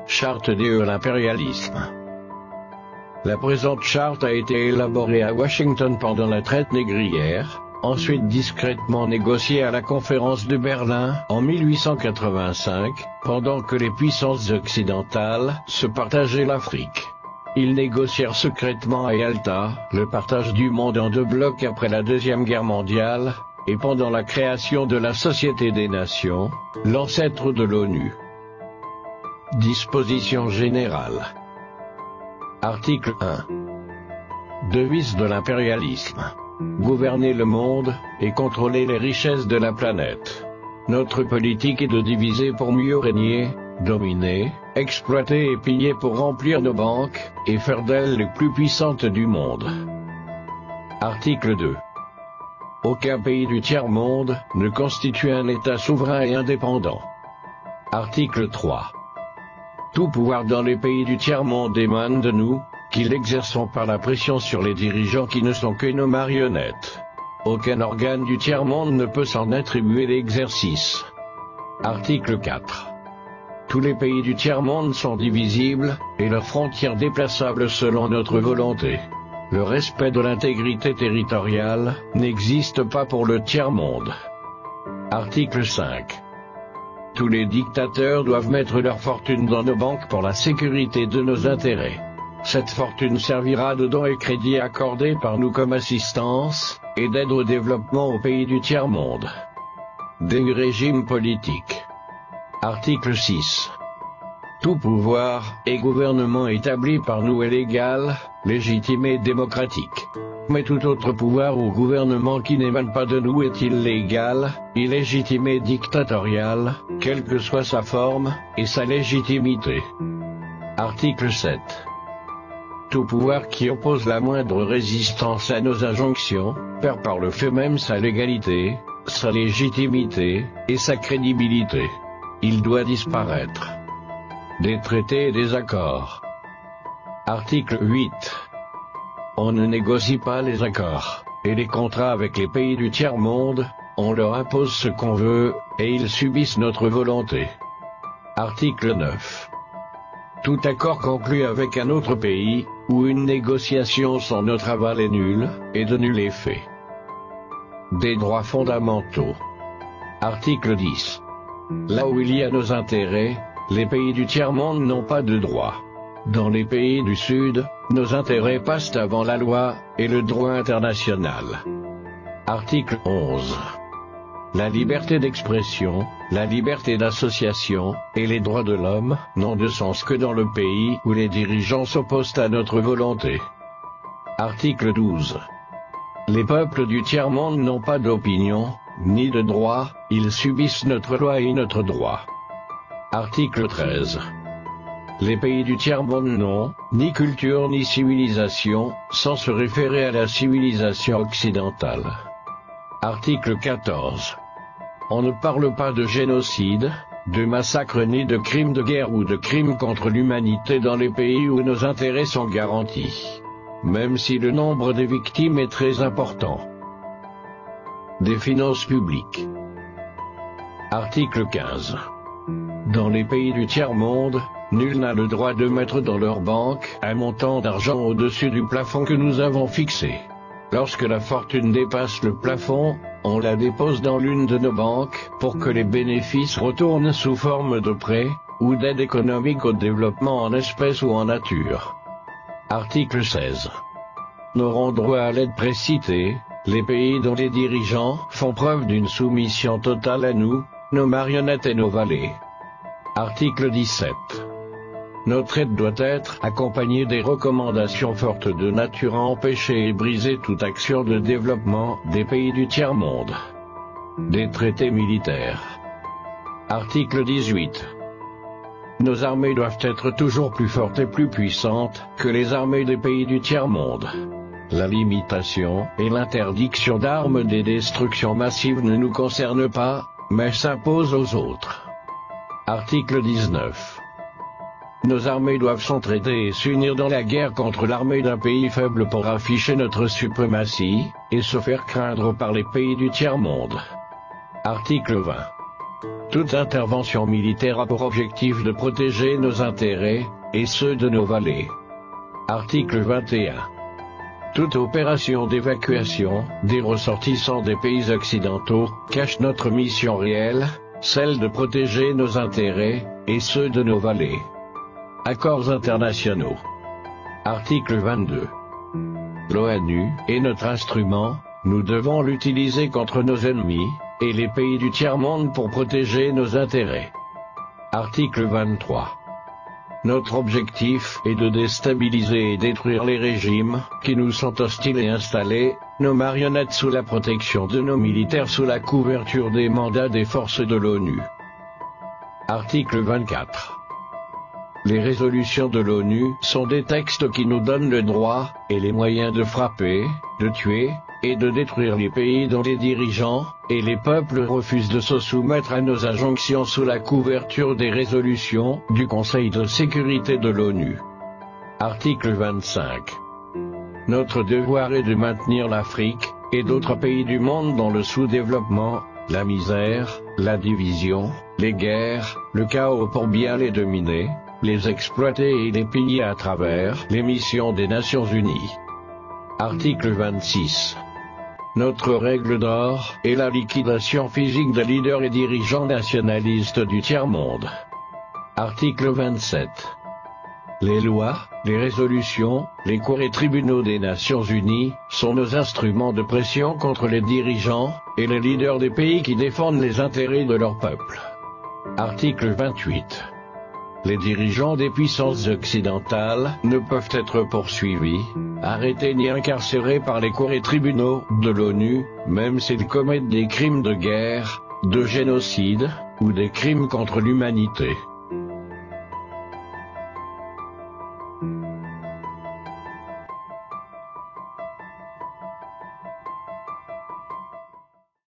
Charte de l'impérialisme. La présente charte a été élaborée à Washington pendant la traite négrière, ensuite discrètement négociée à la conférence de Berlin en 1885, pendant que les puissances occidentales se partageaient l'Afrique. Ils négocièrent secrètement à Yalta le partage du monde en deux blocs après la Deuxième Guerre mondiale, et pendant la création de la Société des Nations, l'ancêtre de l'ONU. Disposition générale. Article 1. Devise de l'impérialisme. Gouverner le monde et contrôler les richesses de la planète. Notre politique est de diviser pour mieux régner, dominer, exploiter et piller pour remplir nos banques, et faire d'elles les plus puissantes du monde. Article 2. Aucun pays du tiers-monde ne constitue un État souverain et indépendant. Article 3. Tout pouvoir dans les pays du tiers-monde émane de nous, qui l'exerçons par la pression sur les dirigeants qui ne sont que nos marionnettes. Aucun organe du tiers-monde ne peut s'en attribuer l'exercice. Article 4. Tous les pays du tiers-monde sont divisibles, et leurs frontières déplaçables selon notre volonté. Le respect de l'intégrité territoriale n'existe pas pour le tiers-monde. Article 5. Tous les dictateurs doivent mettre leur fortune dans nos banques pour la sécurité de nos intérêts. Cette fortune servira de dons et crédits accordés par nous comme assistance, et d'aide au développement aux pays du tiers-monde. Des régimes politiques. Article 6. Tout pouvoir et gouvernement établi par nous est légal, légitime et démocratique. Mais tout autre pouvoir ou gouvernement qui n'émane pas de nous est illégal, illégitime et dictatorial, quelle que soit sa forme et sa légitimité. Article 7. Tout pouvoir qui oppose la moindre résistance à nos injonctions, perd par le fait même sa légalité, sa légitimité et sa crédibilité. Il doit disparaître. Des traités et des accords. Article 8. On ne négocie pas les accords et les contrats avec les pays du tiers-monde, on leur impose ce qu'on veut, et ils subissent notre volonté. Article 9. Tout accord conclu avec un autre pays, ou une négociation sans notre aval est nul, et de nul effet. Des droits fondamentaux. Article 10. Là où il y a nos intérêts, les pays du tiers-monde n'ont pas de droit. Dans les pays du Sud, nos intérêts passent avant la loi et le droit international. Article 11. La liberté d'expression, la liberté d'association, et les droits de l'homme, n'ont de sens que dans le pays où les dirigeants s'opposent à notre volonté. Article 12. Les peuples du tiers-monde n'ont pas d'opinion, ni de droit, ils subissent notre loi et notre droit. Article 13. Les pays du tiers-monde n'ont ni culture ni civilisation, sans se référer à la civilisation occidentale. Article 14. On ne parle pas de génocide, de massacre ni de crimes de guerre ou de crimes contre l'humanité dans les pays où nos intérêts sont garantis, même si le nombre des victimes est très important. Des finances publiques. Article 15. Dans les pays du tiers-monde, nul n'a le droit de mettre dans leur banque un montant d'argent au-dessus du plafond que nous avons fixé. Lorsque la fortune dépasse le plafond, on la dépose dans l'une de nos banques pour que les bénéfices retournent sous forme de prêts ou d'aide économique au développement en espèces ou en nature. Article 16. N'auront droit à l'aide précitée les pays dont les dirigeants font preuve d'une soumission totale à nous, nos marionnettes et nos valets. Article 17. Notre aide doit être accompagnée des recommandations fortes de nature à empêcher et briser toute action de développement des pays du tiers-monde. Des traités militaires. Article 18. Nos armées doivent être toujours plus fortes et plus puissantes que les armées des pays du tiers-monde. La limitation et l'interdiction d'armes des destructions massives ne nous concernent pas, mais s'imposent aux autres. Article 19. Nos armées doivent s'entraider et s'unir dans la guerre contre l'armée d'un pays faible pour afficher notre suprématie, et se faire craindre par les pays du tiers-monde. Article 20. Toute intervention militaire a pour objectif de protéger nos intérêts, et ceux de nos vallées. Article 21. Toute opération d'évacuation des ressortissants des pays occidentaux cache notre mission réelle, celle de protéger nos intérêts, et ceux de nos vallées. Accords internationaux. Article 22. L'ONU est notre instrument, nous devons l'utiliser contre nos ennemis, et les pays du tiers-monde pour protéger nos intérêts. Article 23. Notre objectif est de déstabiliser et détruire les régimes qui nous sont hostiles et installer nos marionnettes sous la protection de nos militaires sous la couverture des mandats des forces de l'ONU. Article 24. Les résolutions de l'ONU sont des textes qui nous donnent le droit et les moyens de frapper, de tuer et de détruire les pays dont les dirigeants et les peuples refusent de se soumettre à nos injonctions sous la couverture des résolutions du Conseil de sécurité de l'ONU. Article 25. Notre devoir est de maintenir l'Afrique et d'autres pays du monde dans le sous-développement, la misère, la division, les guerres, le chaos pour bien les dominer, les exploiter et les piller à travers les missions des Nations Unies. Article 26. Notre règle d'or est la liquidation physique des leaders et dirigeants nationalistes du tiers-monde. Article 27. Les lois, les résolutions, les cours et tribunaux des Nations Unies sont nos instruments de pression contre les dirigeants et les leaders des pays qui défendent les intérêts de leur peuple. Article 28. Les dirigeants des puissances occidentales ne peuvent être poursuivis, arrêtés ni incarcérés par les cours et tribunaux de l'ONU, même s'ils commettent des crimes de guerre, de génocide, ou des crimes contre l'humanité.